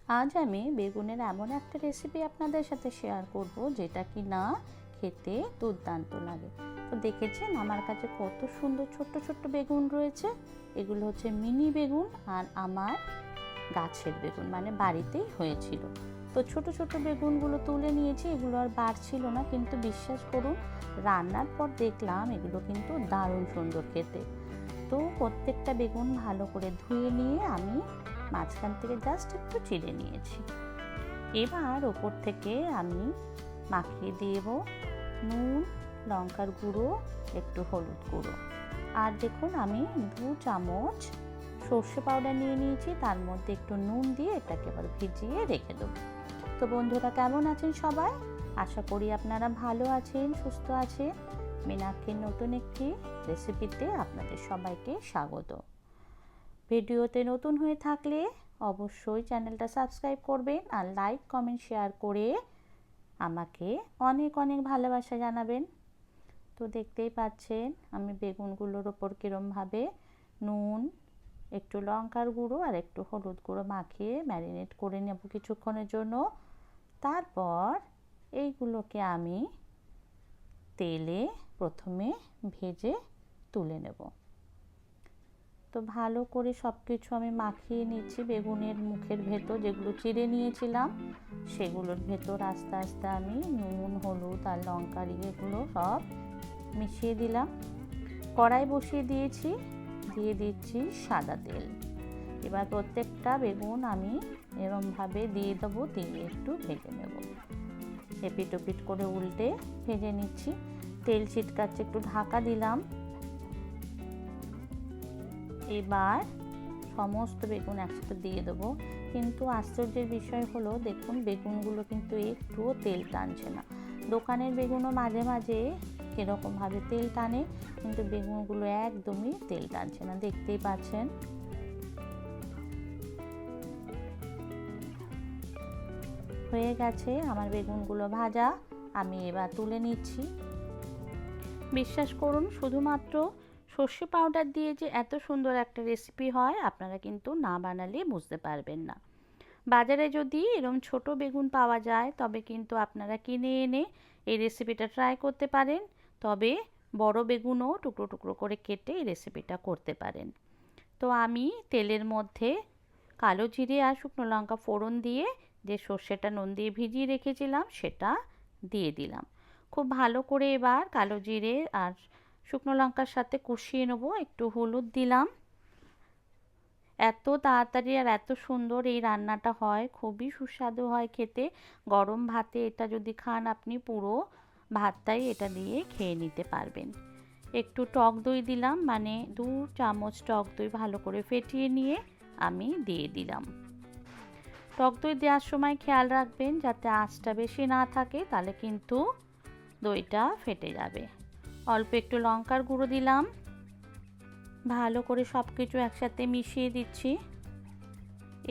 আজ আমি বেগুনের এমন একটা রেসিপি আপনাদের সাথে শেয়ার করব যেটা কি না খেতে দুর্দান্ত লাগে। তো দেখেছেন আমার কাছে কত সুন্দর ছোট্ট ছোট্ট বেগুন রয়েছে। এগুলো হচ্ছে মিনি বেগুন আর আমার গাছের বেগুন, মানে বাড়িতেই হয়েছিল। তো ছোট ছোট বেগুনগুলো তুলে নিয়েছি, এগুলো আর বাড়ছিল না, কিন্তু বিশ্বাস করুন রান্নার পর দেখলাম এগুলো কিন্তু দারুণ সুন্দর খেতে। তো প্রত্যেকটা বেগুন ভালো করে ধুয়ে নিয়ে আমি মাঝখান থেকে জাস্ট একটু চিড়ে নিয়েছি। এবার ওপর থেকে আমি মাখিয়ে দেব নুন, লঙ্কার গুঁড়ো, একটু হলুদ গুঁড়ো। আর দেখুন আমি 2 চামচ সর্ষে পাউডার নিয়ে নিয়েছি, তার মধ্যে একটু নুন দিয়ে এটাকে এবার ভিজিয়ে রেখে দেবো। তো বন্ধুরা কেমন আছেন সবাই? আশা করি আপনারা ভালো আছেন, সুস্থ আছেন। মীনাক্ষীর নতুন একটি রেসিপিতে আপনাদের সবাইকে স্বাগত। ভিডিওতে নতুন হয়ে থাকলে অবশ্যই চ্যানেলটা সাবস্ক্রাইব করবেন আর লাইক, কমেন্ট, শেয়ার করে আমাকে অনেক অনেক ভালোবাসা জানাবেন। তো দেখতেই পাচ্ছেন আমি বেগুনগুলোর ওপর কীরমভাবে নুন, একটু লঙ্কার গুঁড়ো আর একটু হলুদ গুঁড়ো মাখিয়ে ম্যারিনেট করে নেব কিছুক্ষণের জন্য। তারপর এইগুলোকে আমি তেলে প্রথমে ভেজে তুলে নেব। তো ভালো করে সব কিছু আমি মাখিয়ে নিচ্ছি বেগুনের মুখের ভেতর, যেগুলো চিড়ে নিয়েছিলাম সেগুলোর ভেতর আস্তে আস্তে আমি নুন, হলুদ আর লঙ্কার এগুলো সব মিশিয়ে দিলাম। কড়াই বসিয়ে দিয়েছি, দিয়ে দিচ্ছি সাদা তেল। এবার প্রত্যেকটা বেগুন আমি এরমভাবে দিয়ে দেবো, দিয়ে একটু ভেজে নেব। এপিট ওপিট করে উল্টে ভেজে নিচ্ছি। তেল ছিটকাচ্ছে, একটু ঢাকা দিলাম। এবার সমস্ত বেগুন একসাথে দিয়ে দেবো। কিন্তু আশ্চর্যের বিষয় হলো দেখুন বেগুনগুলো কিন্তু একটুও তেল টানছে না। দোকানের বেগুনও মাঝে মাঝে এরকমভাবে তেল টানে, কিন্তু বেগুনগুলো একদমই তেল টানছে না, দেখতেই পাচ্ছেন। হয়ে গেছে আমার বেগুনগুলো ভাজা, আমি এবার তুলে নিচ্ছি। বিশ্বাস করুন শুধুমাত্র সর্ষে পাউডার দিয়ে যে এত সুন্দর একটা রেসিপি হয় আপনারা কিন্তু না বানালে বুঝতে পারবেন না। বাজারে যদি এরকম ছোট বেগুন পাওয়া যায় তবে কিন্তু আপনারা কিনে এনে এই রেসিপিটা ট্রাই করতে পারেন। তবে বড় বেগুনও টুকরো টুকরো করে কেটে এই রেসিপিটা করতে পারেন। তো আমি তেলের মধ্যে কালো জিরে আর শুকনো লঙ্কা ফোড়ন দিয়ে যে সর্ষেটা নুন দিয়ে ভিজিয়ে রেখেছিলাম সেটা দিয়ে দিলাম। খুব ভালো করে এবার কালো জিরে আর শুকনো লঙ্কার সাথে কষিয়ে নেবো। একটু হলুদ দিলাম। এত তাড়াতাড়ি আর এত সুন্দর এই রান্নাটা হয়, খুবই সুস্বাদু হয় খেতে। গরম ভাতে এটা যদি খান আপনি পুরো ভাতটাই এটা দিয়ে খেয়ে নিতে পারবেন। একটু টক দই দিলাম, মানে 2 চামচ টক দই ভালো করে ফেটিয়ে নিয়ে আমি দিয়ে দিলাম। টক দই দেওয়ার সময় খেয়াল রাখবেন যাতে আঁচটা বেশি না থাকে, তাহলে কিন্তু দইটা ফেটে যাবে। অল্প একটু লঙ্কার গুঁড়ো দিলাম। ভালো করে সব কিছু একসাথে মিশিয়ে দিচ্ছি।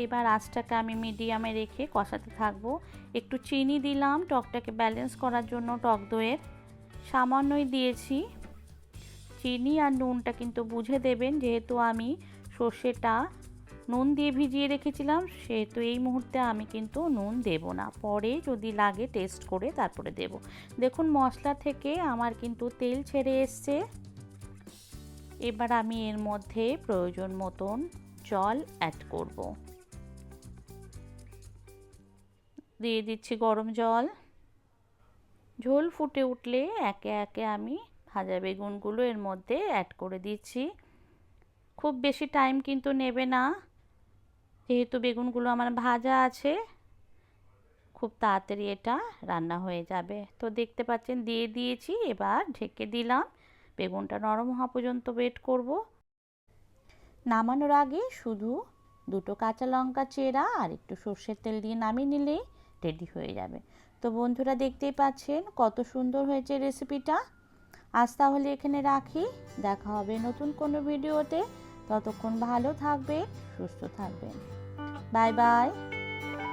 এবার আঁচটাকে আমি মিডিয়ামে রেখে কষাতে থাকবো। একটু চিনি দিলাম টকটাকে ব্যালেন্স করার জন্য, টক দইয়ের সামান্যই দিয়েছি। চিনি আর নুনটা কিন্তু বুঝে দেবেন, যেহেতু আমি সর্ষেটা নুন দিয়ে ভিজিয়ে রেখেছিলাম সেহেতু এই মুহূর্তে আমি কিন্তু নুন দেব না, পরে যদি লাগে টেস্ট করে তারপরে দেব। দেখুন মশলা থেকে আমার কিন্তু তেল ছেড়ে এসছে। এবার আমি এর মধ্যে প্রয়োজন মতন জল অ্যাড করব। দিয়ে দিচ্ছি গরম জল। ঝোল ফুটে উঠলে একে একে আমি ভাজা বেগুনগুলো এর মধ্যে অ্যাড করে দিচ্ছি। খুব বেশি টাইম কিন্তু নেবে না, যেহেতু বেগুনগুলো আমার ভাজা আছে, খুব তাড়াতাড়ি এটা রান্না হয়ে যাবে। তো দেখতে পাচ্ছেন দিয়ে দিয়েছি, এবার ঢেকে দিলাম। বেগুনটা নরম হওয়া পর্যন্ত ওয়েট করব। নামানোর আগে শুধু 2টো কাঁচা লঙ্কা চেরা আর একটু সর্ষের তেল দিয়ে নামিয়ে নিলেই রেডি হয়ে যাবে। তো বন্ধুরা দেখতেই পাচ্ছেন কত সুন্দর হয়েছে রেসিপিটা। আজ তাহলে এখানে রাখি, দেখা হবে নতুন কোনো ভিডিওতে। ততক্ষণ ভালো থাকবেন, সুস্থ থাকবেন। Bye bye,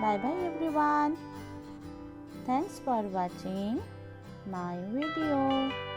bye bye everyone. Thanks for watching my video.